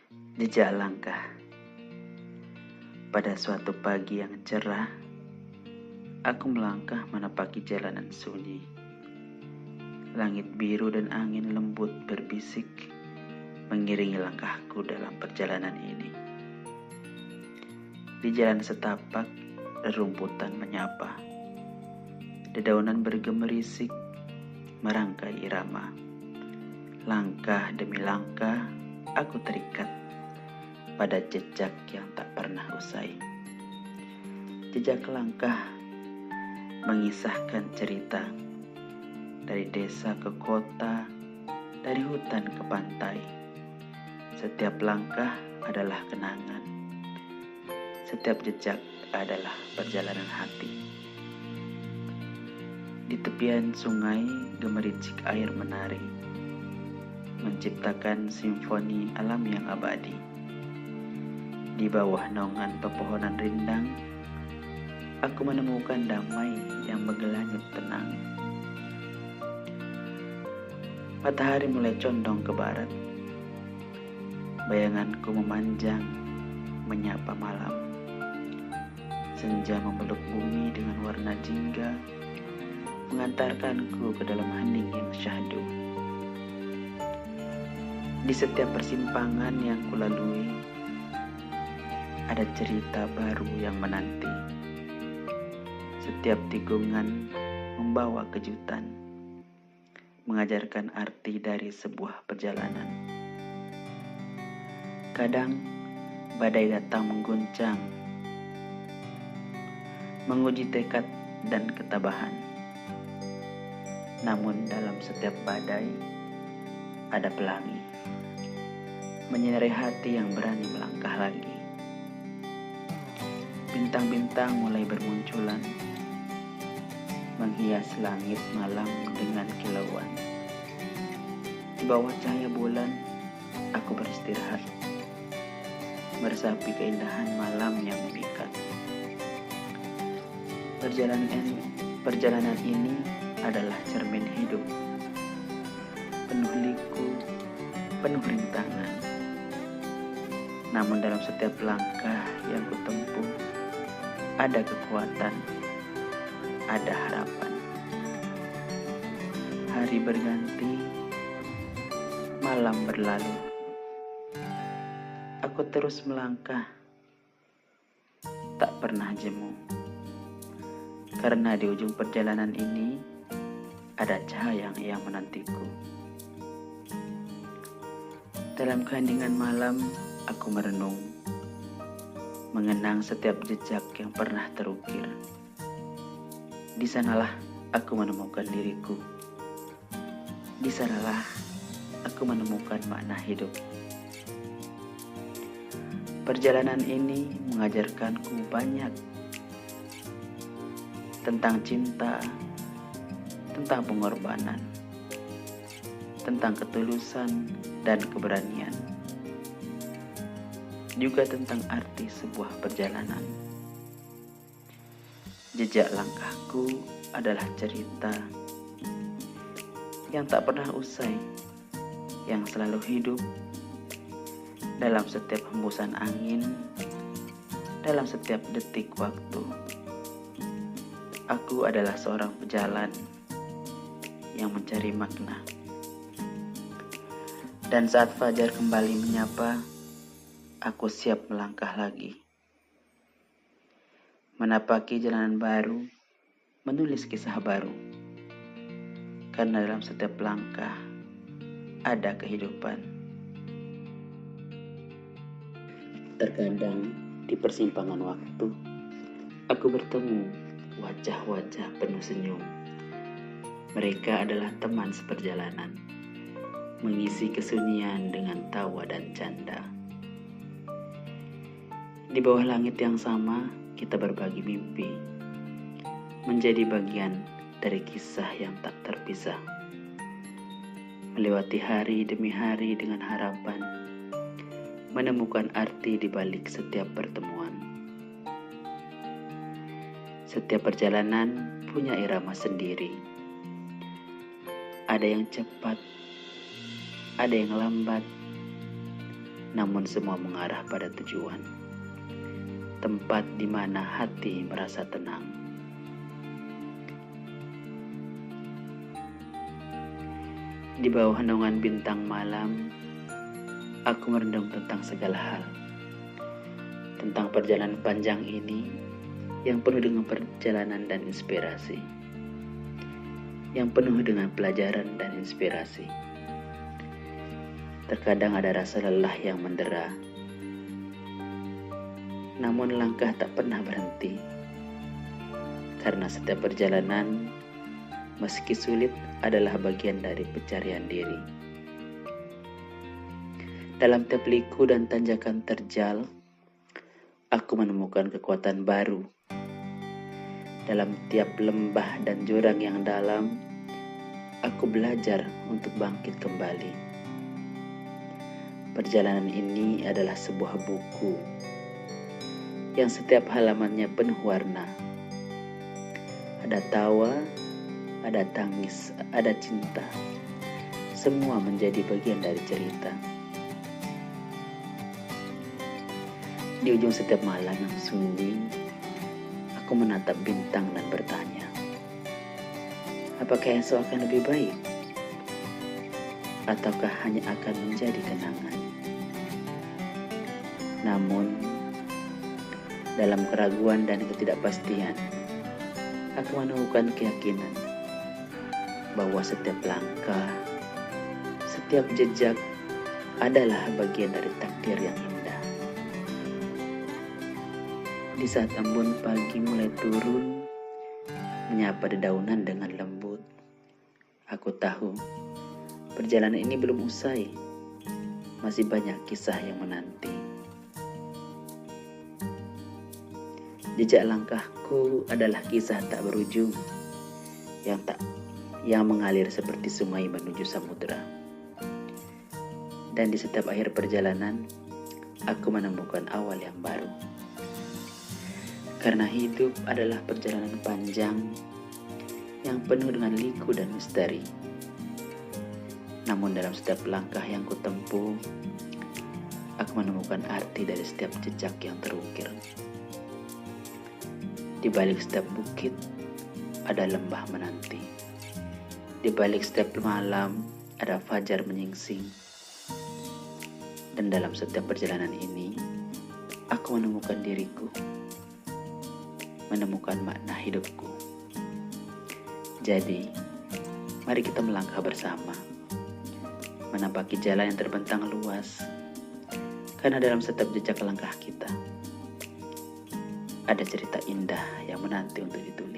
Jejak langkah. Pada suatu pagi yang cerah, aku melangkah menapaki jalanan sunyi. Langit biru dan angin lembut berbisik mengiringi langkahku dalam perjalanan ini. Di jalan setapak, rerumputan menyapa. Dedaunan bergemerisik merangkai irama. Langkah demi langkah, aku terikat pada jejak yang tak pernah usai. Jejak langkah mengisahkan cerita dari desa ke kota, dari hutan ke pantai. Setiap langkah adalah kenangan. Setiap jejak adalah perjalanan hati. Di tepian sungai, gemericik air menari, menciptakan simfoni alam yang abadi. Di bawah naungan pepohonan rindang, aku menemukan damai yang bergelanyut tenang. Matahari mulai condong ke barat. Bayanganku memanjang, menyapa malam. Senja memeluk bumi dengan warna jingga, mengantarkanku ke dalam hening yang syahdu. Di setiap persimpangan yang kulalui, ada cerita baru yang menanti. Setiap tikungan membawa kejutan, mengajarkan arti dari sebuah perjalanan. Kadang badai datang mengguncang, menguji tekad dan ketabahan. Namun dalam setiap badai ada pelangi, menyinari hati yang berani melangkah lagi. Bintang-bintang mulai bermunculan, menghias langit malam dengan kilauan. Di bawah cahaya bulan, aku beristirahat, meresapi keindahan malam yang memikat. Perjalanan ini adalah cermin hidup, penuh liku, penuh rintangan. Namun dalam setiap langkah yang kutempuh, ada kekuatan, ada harapan. Hari berganti, malam berlalu. Aku terus melangkah, tak pernah jemu. Karena di ujung perjalanan ini, ada cahaya yang menantiku. Dalam keheningan malam, aku merenung, mengenang setiap jejak yang pernah terukir. Di sanalah aku menemukan diriku. Di sanalah aku menemukan makna hidup. Perjalanan ini mengajarkanku banyak tentang cinta, tentang pengorbanan, tentang ketulusan dan keberanian, juga tentang arti sebuah perjalanan. Jejak langkahku adalah cerita yang tak pernah usai, yang selalu hidup dalam setiap hembusan angin, dalam setiap detik waktu. Aku adalah seorang pejalan yang mencari makna. Dan saat fajar kembali menyapa, aku siap melangkah lagi. Menapaki jalanan baru, menulis kisah baru. Karena dalam setiap langkah ada kehidupan. Terkadang di persimpangan waktu, aku bertemu wajah-wajah penuh senyum. Mereka adalah teman seperjalanan, mengisi kesunyian dengan tawa dan canda. Di bawah langit yang sama, kita berbagi mimpi, menjadi bagian dari kisah yang tak terpisah. Melewati hari demi hari dengan harapan, menemukan arti di balik setiap pertemuan. Setiap perjalanan punya irama sendiri. Ada yang cepat, ada yang lambat, namun semua mengarah pada tujuan, tempat di mana hati merasa tenang. Di bawah naungan bintang malam, aku merenung tentang segala hal. Tentang perjalanan panjang ini yang penuh dengan perjalanan dan inspirasi. Yang penuh dengan pelajaran dan inspirasi. Terkadang ada rasa lelah yang mendera. Namun langkah tak pernah berhenti. Karena setiap perjalanan, meski sulit, adalah bagian dari pencarian diri. Dalam tiap liku dan tanjakan terjal, aku menemukan kekuatan baru. Dalam tiap lembah dan jurang yang dalam, aku belajar untuk bangkit kembali. Perjalanan ini adalah sebuah buku yang setiap halamannya penuh warna. Ada tawa, ada tangis, ada cinta. Semua menjadi bagian dari cerita. Di ujung setiap malam yang sunyi, aku menatap bintang dan bertanya, apakah esok akan lebih baik? Ataukah hanya akan menjadi kenangan? Namun, dalam keraguan dan ketidakpastian, aku menemukan keyakinan bahwa setiap langkah, setiap jejak adalah bagian dari takdir yang indah. Di saat embun pagi mulai turun, menyapa dedaunan dengan lembut, aku tahu perjalanan ini belum usai. Masih banyak kisah yang menanti. Jejak langkahku adalah kisah tak berujung yang mengalir seperti sungai menuju samudera. Dan di setiap akhir perjalanan, aku menemukan awal yang baru. Karena hidup adalah perjalanan panjang yang penuh dengan liku dan misteri. Namun dalam setiap langkah yang kutempuh, aku menemukan arti dari setiap jejak yang terukir. Di balik setiap bukit, ada lembah menanti. Di balik setiap malam, ada fajar menyingsing. Dan dalam setiap perjalanan ini, aku menemukan diriku. Menemukan makna hidupku. Jadi, mari kita melangkah bersama. Menapaki jalan yang terbentang luas. Karena dalam setiap jejak langkah kita, ada cerita indah yang menanti untuk ditulis.